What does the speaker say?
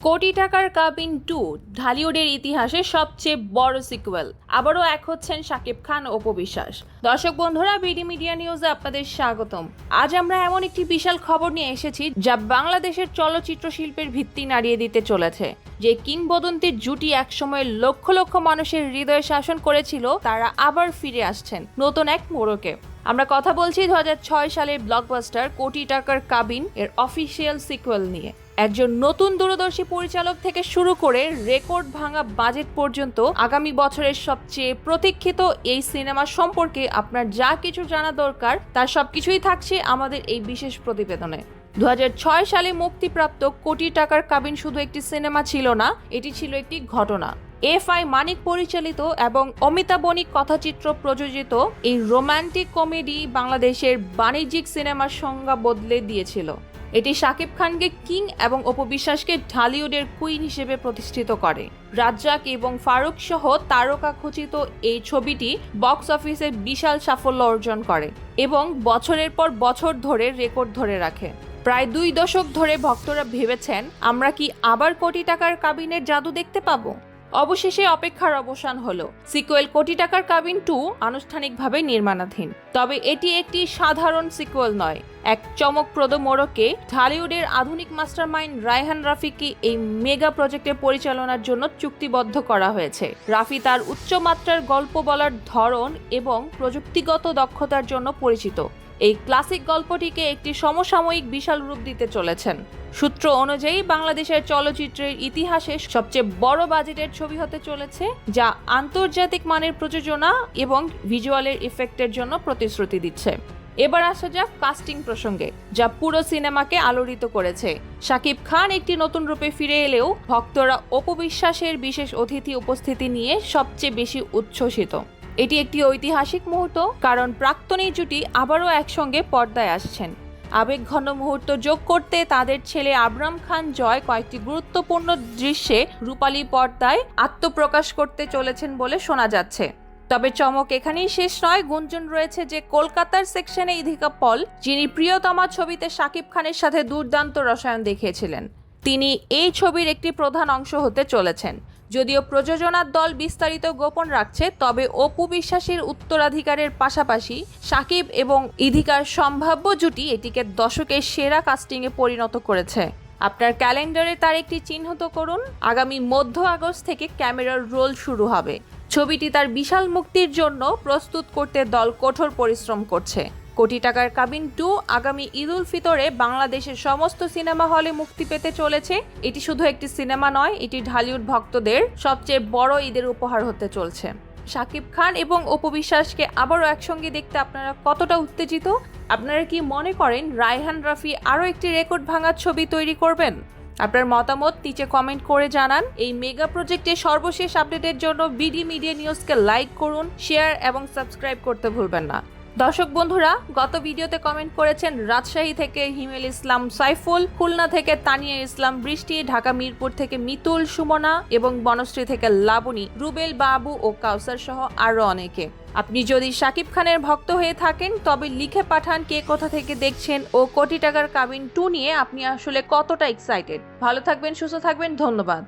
কোটি টাকার কাবিন 2 ঢালিউডের ইতিহাসে সবচেয়ে বড় সিকুয়েল। আবারও এক হচ্ছেন শাকিব খান ও অপু বিশ্বাস। দর্শক বন্ধুরা, বিডি মিডিয়া নিউজে আপনাদের স্বাগতম। আজ আমরা এমন একটি বিশাল খবর নিয়ে এসেছি যা বাংলাদেশের চলচ্চিত্র শিল্পের ভিত্তি নাড়িয়ে দিতে চলেছে। যে কিংবদন্তির জুটি একসময় লক্ষ লক্ষ মানুষের হৃদয়ে শাসন করেছিল, তারা আবার ফিরে আসছেন নতুন এক মোড়কে। আমরা কথা বলছি 2006 সালের ব্লকবাস্টার কোটি টাকার কাবিন এর অফিসিয়াল সিকুয়েল নিয়ে। একজন নতুন দূরদর্শী পরিচালক থেকে শুরু করে রেকর্ড ভাঙা বাজেট পর্যন্ত আগামী বছরের সবচেয়ে প্রতীক্ষিত এই সিনেমা সম্পর্কে আপনার যা কিছু জানা দরকার তার সবকিছুই থাকছে আমাদের এই বিশেষ প্রতিবেদনে। 2006 সালে মুক্তিপ্রাপ্ত কোটি টাকার কাবিন শুধু একটি সিনেমা ছিল না, এটি ছিল একটি ঘটনা। এফআই মানিক পরিচালিত এবং অমিতাভ বণিক কথাচিত্র প্রযোজিত এই রোমান্টিক কমেডি বাংলাদেশের বাণিজ্যিক সিনেমার সংজ্ঞা বদলে দিয়েছিল। এটি শাকিব খানকে কিং এবং অপু বিশ্বাসকে ঢালিউডের কুইন হিসেবে প্রতিষ্ঠিত করে। রাজ্জাক এবং ফারুক সহ তারকা খচিত এই ছবিটি বক্স অফিসে বিশাল সাফল্য অর্জন করে এবং বছরের পর বছর ধরে রেকর্ড ধরে রাখে। প্রায় 2 দশক ধরে ভক্তরা ভেবেছেন, আমরা কি আবার কোটি টাকার কাবিনের জাদু দেখতে পাবো? অবশেষে অপেক্ষার অবসান হলো। সিকুয়েল কোটি টাকার কাবিন 2 আনুষ্ঠানিকভাবে নির্মাণাধীন। তবে এটি একটি সাধারণ সিকুয়েল নয়। এক চমকপ্রদ মোড়কে ঢালিউডের আধুনিক মাস্টারমাইন্ড রায়হান রাফিকে এই মেগা প্রজেক্টের পরিচালনার জন্য চুক্তিবদ্ধ করা হয়েছে। রাফি তার উচ্চমাত্রার গল্প বলার ধরন এবং প্রযুক্তিগত দক্ষতার জন্য পরিচিত। এই ক্লাসিক গল্পটিকে একটি সমসাময়িক বিশাল রূপ দিতে চলেছেন। সূত্র অনুযায়ী বাংলাদেশের চলচ্চিত্রের ইতিহাসে সবচেয়ে বড় বাজেটের ছবি হতে চলেছে, যা আন্তর্জাতিক মানের প্রযোজনা এবং ভিজুয়ালের ইফেক্টের জন্য প্রতিশ্রুতি দিচ্ছে। এবার আসা যাক কাস্টিং প্রসঙ্গে, যা পুরো সিনেমাকে আলোড়িত করেছে। শাকিব খান একটি নতুন রূপে ফিরে এলেও ভক্তরা অপু বিশ্বাসের বিশেষ অতিথি উপস্থিতি নিয়ে সবচেয়ে বেশি উচ্ছ্বসিত। এটি একটি ঐতিহাসিক মুহূর্ত, কারণ প্রাক্তন এই জুটি আবারও একসঙ্গে পর্দায় আসছেন। আবেগঘন মুহূর্ত যোগ করতে তাদের ছেলে আবরাম খান জয় কয়েকটি গুরুত্বপূর্ণ দৃশ্যে রূপালী পর্দায় আত্মপ্রকাশ করতে চলেছেন বলে শোনা যাচ্ছে। তবে চমক এখানেই শেষ নয়। গুঞ্জন রয়েছে যে কলকাতার সেকশনে ইধিকা পল, যিনি প্রিয়তমা ছবিতে শাকিব খানের সাথে দুর্দান্ত রসায়ন দেখিয়েছিলেন, তিনি এই ছবির একটি প্রধান অংশ হতে চলেছেন। যদিও প্রযোজনার দল বিস্তারিত গোপন রাখছে, তবে অপু বিশ্বাসের উত্তরাধিকারের পাশাপাশি শাকিব এবং ইধিকার সম্ভাব্য জুটি এটিকে দশকের সেরা কাস্টিংয়ে পরিণত করেছে। আপনার ক্যালেন্ডারে তার একটি চিহ্নিত করুন। আগামী মধ্য আগস্ট থেকে ক্যামেরার রোল শুরু হবে। ছবিটি তার বিশাল মুক্তির জন্য প্রস্তুত করতে দল কঠোর পরিশ্রম করছে। কোটি টাকার কাবিন 2 আগামী ঈদ উল ফিতরে বাংলাদেশের সমস্ত সিনেমা হলে মুক্তি পেতে চলেছে। এটি শুধু একটি সিনেমা নয়, এটি ঢালিউড ভক্তদের সবচেয়ে বড় ঈদের উপহার হতে চলছে। শাকিব খান এবং অপু বিশ্বাসকে আবারও একসঙ্গে দেখতে আপনারা কতটা উত্তেজিত? আপনারা কি মনে করেন রায়হান রাফি আরও একটি রেকর্ড ভাঙার ছবি তৈরি করবেন? আপনার মতামত নিচে কমেন্ট করে জানান। এই মেগা প্রজেক্টের সর্বশেষ আপডেটের জন্য বিডি মিডিয়া নিউজকে লাইক করুন, শেয়ার এবং সাবস্ক্রাইব করতে ভুলবেন না। দর্শক বন্ধুরা, গত ভিডিওতে কমেন্ট করেছেন রাজশাহী থেকে হিমেল ইসলাম সাইফুল, খুলনা থেকে তানিয়া ইসলাম বৃষ্টি, ঢাকা মিরপুর থেকে মিতুল সুমনা এবং বনশ্রী থেকে লাবণী, রুবেল বাবু ও কাউসার সহ আরও অনেকে। আপনি যদি শাকিব খানের ভক্ত হয়ে থাকেন তবে লিখে পাঠান কে কোথা থেকে দেখছেন ও কোটি টাকার কাবিন 2 নিয়ে আপনি আসলে কতটা এক্সাইটেড। ভালো থাকবেন, সুস্থ থাকবেন, ধন্যবাদ।